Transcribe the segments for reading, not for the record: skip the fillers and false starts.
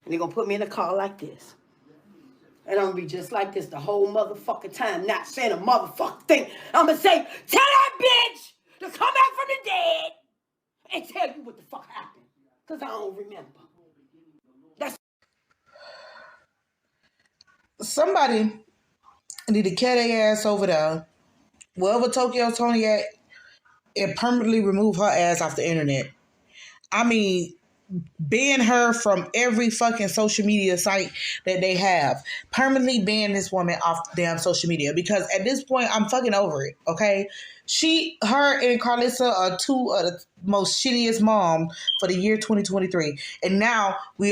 And they're going to put me in a car like this. And I'm going to be just like this the whole motherfucking time, not saying a motherfucking thing. I'm going to say, tell that bitch to come back from the dead and tell you what the fuck happened. Because I don't remember. That's Somebody need to carry their ass over there, wherever Tokyo Toni at, and permanently remove her ass off the internet. I mean, ban her from every fucking social media site that they have. Permanently ban this woman off damn social media, because at this point I'm fucking over it. Okay, her and Carlissa are two of the most shittiest mom for the year 2023, and now we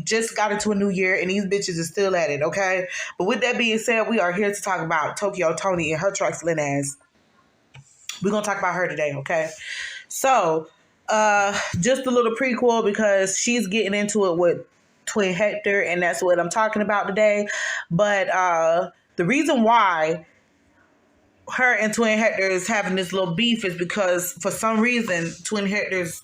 just got into a new year and these bitches are still at it. Okay, but with that being said, we are here to talk about Tokyo Toni and her trifling ass. We're gonna talk about her today. Okay, so just a little prequel, because she's getting into it with twin Hector, and that's what I'm talking about today. But the reason why her and twin Hector is having this little beef is because for some reason twin Hector's,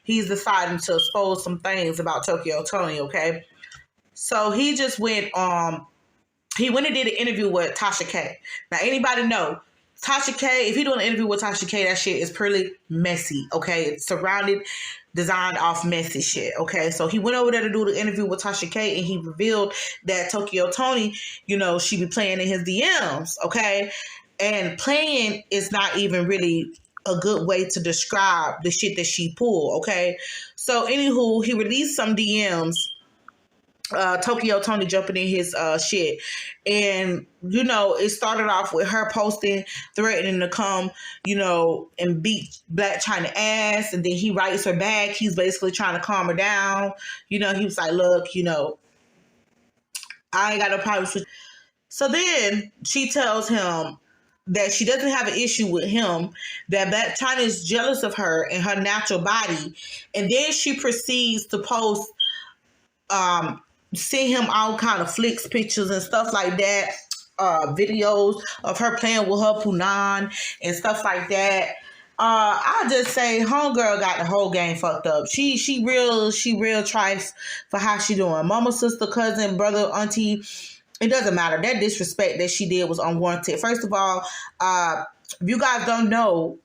he's deciding to expose some things about Tokyo Toni. Okay, so he just went and did an interview with Tasha K. Now anybody know Tasha K, if you're doing an interview with Tasha K, that shit is pretty messy, okay? It's designed off messy shit, okay? So he went over there to do the interview with Tasha K, and he revealed that Tokyo Toni, she be playing in his DMs, okay? And playing is not even really a good way to describe the shit that she pulled, okay? So anywho, he released some DMs, Tokyo Toni jumping in his shit, and it started off with her posting, threatening to come and beat Black Chyna'S ass, and then he writes her back. He's basically trying to calm her down. He was like, look, I ain't got no problems with. So then she tells him that she doesn't have an issue with him, that Blac Chyna is jealous of her and her natural body, and then she proceeds to post see him all kind of flicks, pictures and stuff like that, videos of her playing with her punani and stuff like that. I'll just say homegirl got the whole game fucked up. She real trife for how she doing. Mama, sister, cousin, brother, auntie, it doesn't matter. That disrespect that she did was unwarranted. First of all, if you guys don't know,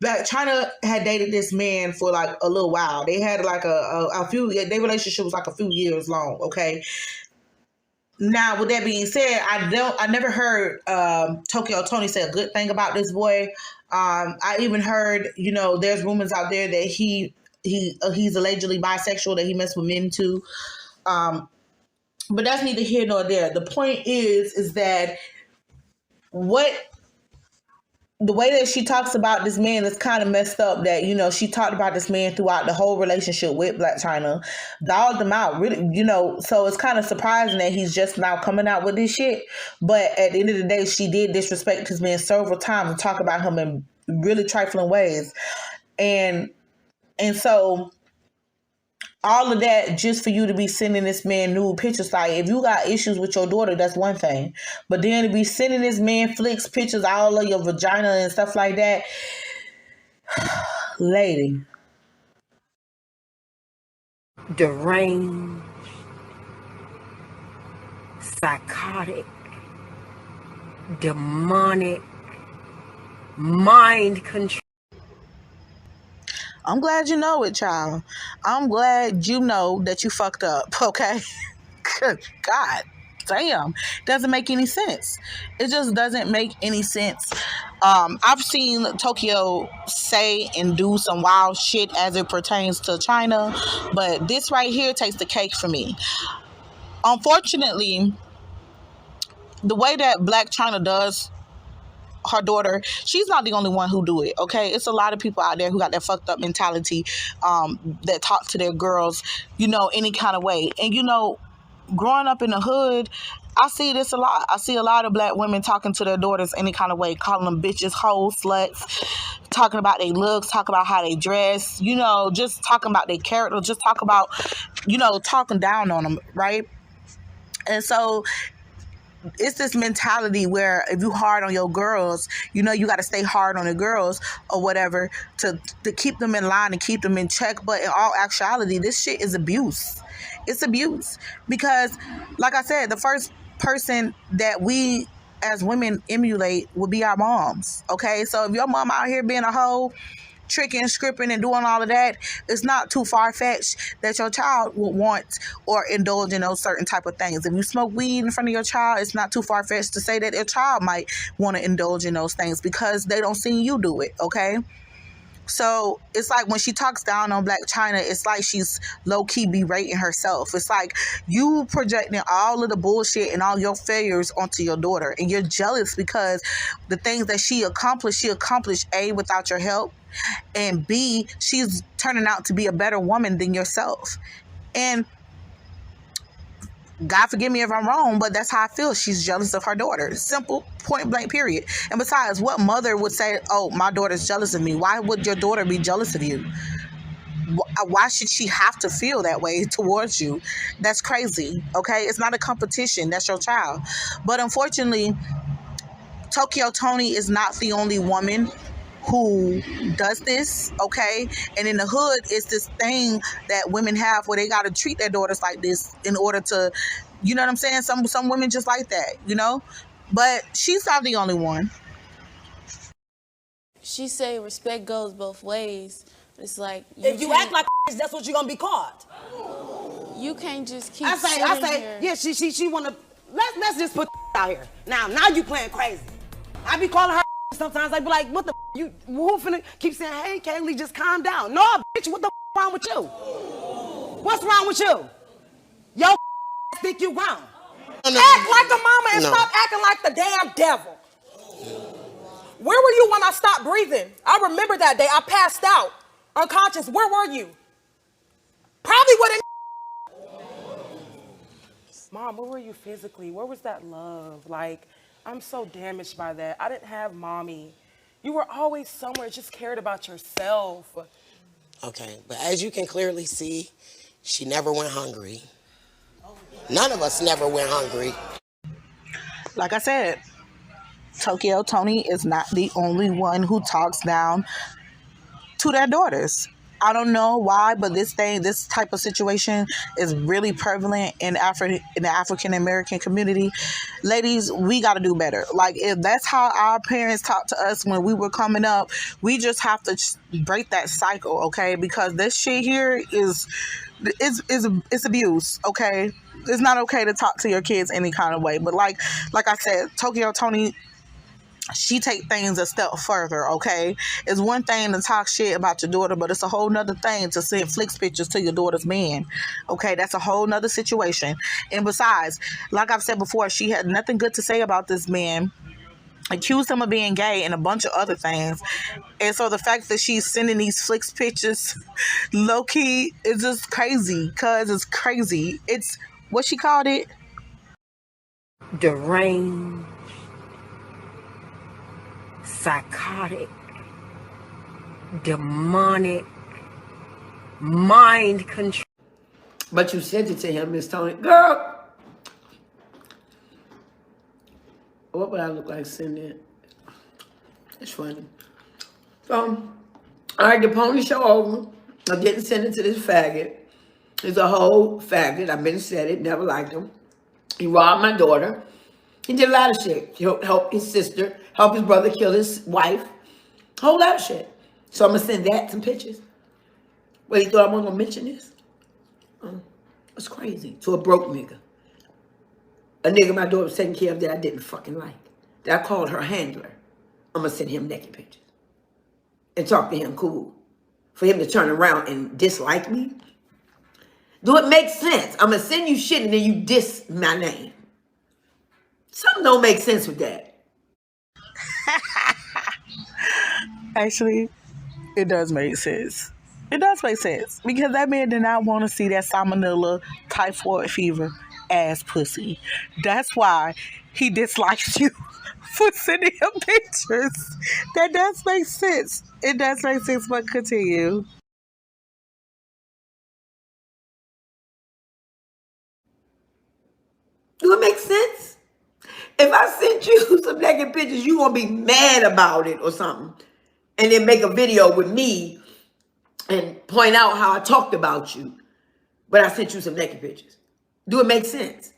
Blac Chyna had dated this man for like a little while. They had like a few. Their relationship was like a few years long. Okay. Now, with that being said, I never heard Tokyo Toni say a good thing about this boy. I even heard, there's rumors out there that he's allegedly bisexual, that he messed with men too. But that's neither here nor there. The point is that the way that she talks about this man is kind of messed up, that, she talked about this man throughout the whole relationship with Blac Chyna, dogged him out, really, so it's kind of surprising that he's just now coming out with this shit. But at the end of the day, she did disrespect his man several times and talk about him in really trifling ways. And so all of that just for you to be sending this man nude pictures. Like, if you got issues with your daughter, that's one thing. But then to be sending this man flicks, pictures, all of your vagina and stuff like that, lady. deranged, psychotic, demonic, mind control. I'm glad you know it, child. I'm glad you know that you fucked up, okay? Good God damn. Doesn't make any sense. It just doesn't make any sense. I've seen Tokyo say and do some wild shit as it pertains to China, but this right here takes the cake for me. Unfortunately, the way that Blac Chyna does her daughter, she's not the only one who do it, okay? It's a lot of people out there who got that fucked up mentality, that talk to their girls, any kind of way. And, growing up in the hood, I see this a lot. I see a lot of Black women talking to their daughters any kind of way, calling them bitches, hoes, sluts, talking about their looks, talking about how they dress, just talking about their character, just talking about, talking down on them, right? And so it's this mentality where if you hard on your girls, you got to stay hard on the girls or whatever to keep them in line and keep them in check. But in all actuality, this shit is abuse. It's abuse because, like I said, the first person that we as women emulate would be our moms. Okay, so if your mom out here being a hoe, tricking, scripting, and doing all of that, it's not too far-fetched that your child would want or indulge in those certain type of things. If you smoke weed in front of your child, it's not too far-fetched to say that your child might want to indulge in those things because they don't see you do it, okay? So it's like when she talks down on Blac Chyna, it's like she's low-key berating herself. It's like you projecting all of the bullshit and all your failures onto your daughter, and you're jealous because the things that she accomplished A, without your help, and B, she's turning out to be a better woman than yourself. And God forgive me if I'm wrong, but that's how I feel. She's jealous of her daughter. Simple, point blank, period. And besides, what mother would say, oh, my daughter's jealous of me? Why would your daughter be jealous of you? Why should she have to feel that way towards you? That's crazy, okay? It's not a competition. That's your child. But unfortunately, Toni is not the only woman who does this, okay? And in the hood, it's this thing that women have where they got to treat their daughters like this in order to, you know what I'm saying? Some women just like that, But she's not the only one. She say respect goes both ways. It's like if you act like that's what you're gonna be called. You can't just keep. I say, here. yeah. She wanna. Let's just put out here. Now you playing crazy. I be calling her sometimes. I be like, what the you? Who finna keep saying, hey, Kaylee, just calm down? No, bitch, what the wrong with you? What's wrong with you? Yo, think you grown? No. Act like a mama and stop acting like the damn devil. Where were you when I stopped breathing? I remember that day. I passed out, unconscious. Where were you? Probably wouldn't. Mom, where were you physically? Where was that love? Like, I'm so damaged by that. I didn't have mommy. You were always somewhere, just cared about yourself. Okay, but as you can clearly see, she never went hungry. None of us never went hungry. Like I said, Toni is not the only one who talks down to their daughters. I don't know why, but this type of situation is really prevalent in the African American community. Ladies, we got to do better. Like, if that's how our parents talked to us when we were coming up, we just have to break that cycle, okay? Because this shit here is abuse, okay? It's not okay to talk to your kids any kind of way. But like I said, Toni, she take things a step further, okay? It's one thing to talk shit about your daughter, but it's a whole nother thing to send flicks pictures to your daughter's man, okay? That's a whole nother situation. And besides, like I've said before, she had nothing good to say about this man, accused him of being gay and a bunch of other things. And so the fact that she's sending these flicks pictures low-key is just crazy, cuz it's crazy. It's what she called it? Deranged, psychotic, demonic, mind control. But you sent it to him, Miss Toni. Girl, what would I look like sending it? It's funny. So, all right, the pony show over. I didn't send it to this faggot. He's a whole faggot. I've been said it, never liked him. He robbed my daughter. He did a lot of shit. He helped his sister, helped his brother kill his wife. A whole lot of shit. So I'm going to send that some pictures. Well, he thought I wasn't going to mention this? It's crazy. To a broke nigga. A nigga my daughter was taking care of that I didn't fucking like. That I called her handler. I'm going to send him naked pictures. And talk to him cool. For him to turn around and dislike me? Do it make sense? I'm going to send you shit and then you diss my name. Something don't make sense with that. Actually, it does make sense. It does make sense. Because that man did not want to see that salmonella, typhoid fever ass pussy. That's why he dislikes you for sending him pictures. That does make sense. It does make sense, but continue. Do it make sense? If I sent you some naked pictures, you gonna be mad about it or something. And then make a video with me and point out how I talked about you. But I sent you some naked pictures. Do it make sense?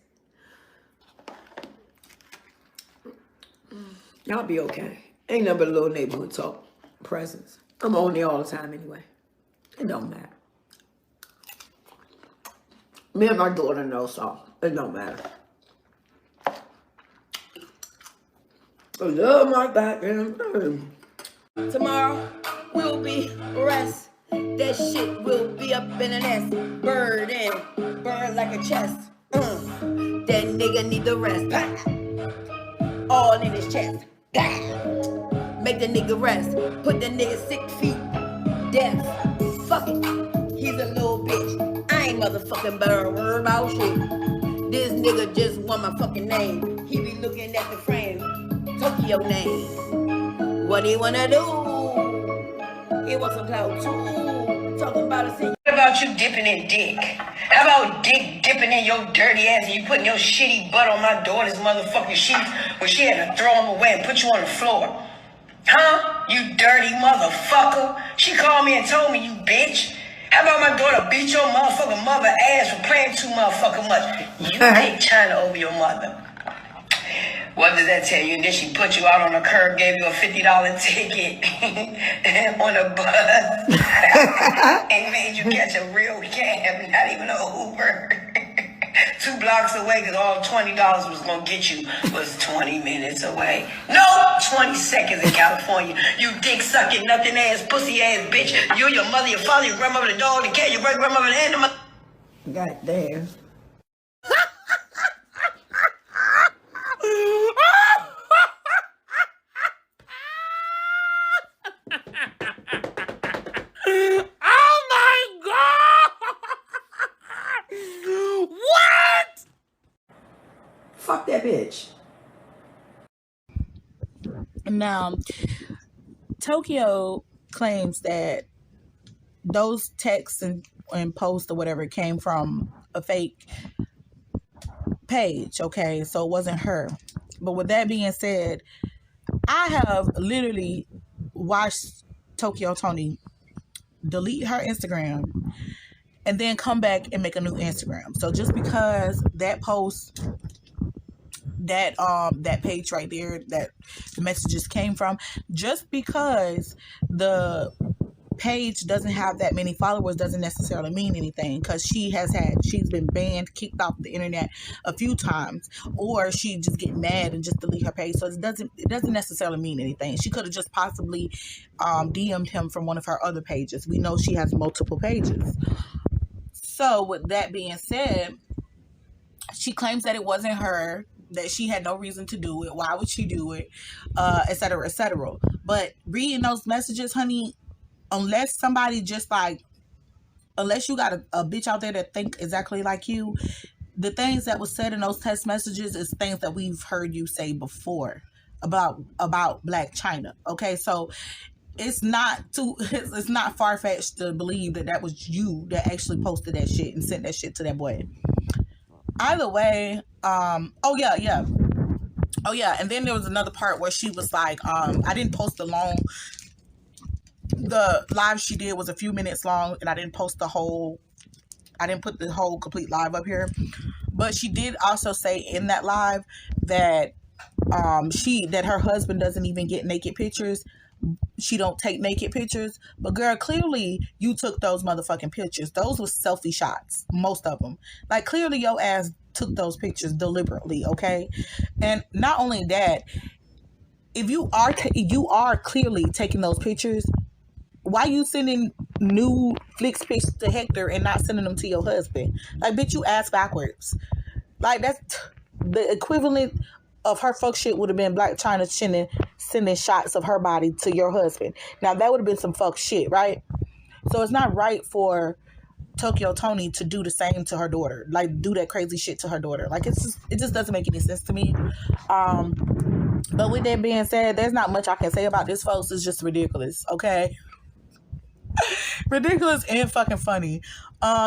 Y'all be okay. Ain't nothing but a little neighborhood talk. Presence. I'm on there all the time anyway. It don't matter. Me and my daughter know, so it don't matter. I love my goddamn thing. Tomorrow will be rest. That shit will be up in a nest. Bird in, bird like a chest. That nigga need the rest. All in his chest. Make the nigga rest. Put the nigga 6 feet. Death. Fuck it. He's a little bitch. I ain't motherfucking better worry about shit. This nigga just want my fucking name. He be looking at the frame. Tokyo name. What he wanna do? He wants some clout too. Talking about a thing. What about you dipping in dick? How about dick dipping in your dirty ass and you putting your shitty butt on my daughter's motherfucking sheets when she had to throw them away and put you on the floor? Huh? You dirty motherfucker. She called me and told me, you bitch. How about my daughter beat your motherfucking mother ass for playing too motherfucking much? You take China over your mother. What does that tell you? And then she put you out on the curb, gave you a $50 ticket on a bus, and made you catch a real cab, not even an Uber. 2 blocks away, because all $20 was going to get you was 20 minutes away. No, 20 seconds in California. You dick-sucking, nothing-ass, pussy-ass bitch. You, your mother, your father, your grandmother, the dog, the cat, your great-grandmother, and the mother. God damn. Oh my God! What? Fuck that bitch. Now, Tokyo claims that those texts and posts or whatever came from a fake page, okay? So it wasn't her. But with that being said, I have literally watched Toni delete her Instagram and then come back and make a new Instagram. So just because that post, that page right there that the messages came from, just because the page doesn't have that many followers doesn't necessarily mean anything, because she's been banned, kicked off the internet a few times, or she just get mad and just delete her page. So it doesn't necessarily mean anything. She could have just possibly DM'd him from one of her other pages. We know she has multiple pages. So with that being said, she claims that it wasn't her, that she had no reason to do it. Why would she do it? Etc., etc. But reading those messages, honey, unless somebody just unless you got a bitch out there that think exactly like you, the things that was said in those text messages is things that we've heard you say before about Black China. Okay, so it's not far-fetched to believe that was you that actually posted that shit and sent that shit to that boy. Either way, and then there was another part where she was like, I didn't post the live she did was a few minutes long, and I didn't put the whole complete live up here. But she did also say in that live that her husband doesn't even get naked pictures. She don't take naked pictures. But girl, clearly you took those motherfucking pictures. Those were selfie shots, most of them. Like, clearly your ass took those pictures deliberately, okay? And not only that, if you are clearly taking those pictures, why you sending nude flicks pics to Hector and not sending them to your husband? Like, bitch, you ass backwards. Like, that's the equivalent of her fuck shit would have been Black China sending shots of her body to your husband. Now, that would have been some fuck shit, right? So it's not right for Toni to do the same to her daughter. Like, do that crazy shit to her daughter. Like, it just doesn't make any sense to me. But with that being said, there's not much I can say about this, folks. It's just ridiculous, okay? Ridiculous and fucking funny.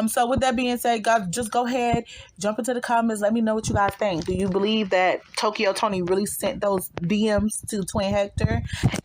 So with that being said, guys, just go ahead, jump into the comments. Let me know what you guys think. Do you believe that Tokyo Toni really sent those DMs to Twin Hector?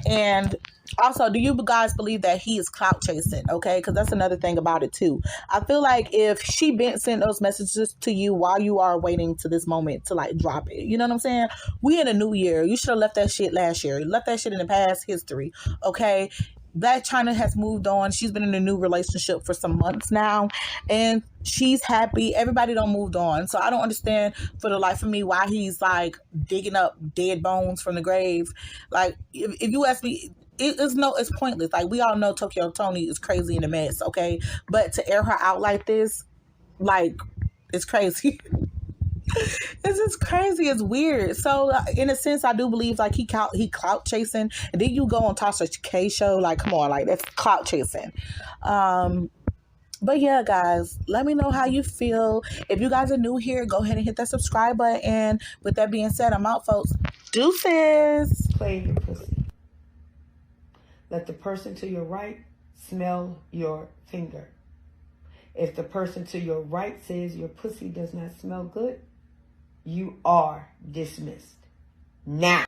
And also, do you guys believe that he is clout chasing? Okay, because that's another thing about it too. I feel like if she been sent those messages to you while you are waiting to this moment to like drop it, you know what I'm saying? We in a new year. You should have left that shit last year. Left that shit in the past history. Okay. Blac Chyna has moved on. She's been in a new relationship for some months now, and she's happy. Everybody done moved on. So I don't understand for the life of me why he's like digging up dead bones from the grave. Like, if you ask me, it's pointless. Like, we all know Tokyo Toni is crazy in a mess, okay? But to air her out like this, like, it's crazy. It's just crazy. It's weird. So, in a sense, I do believe like he clout chasing. And then you go on Tasha K show. Like, come on, like that's clout chasing. But yeah, guys, let me know how you feel. If you guys are new here, go ahead and hit that subscribe button. And with that being said, I'm out, folks. Deuces. Play your pussy. Let the person to your right smell your finger. If the person to your right says your pussy does not smell good, you are dismissed. Now.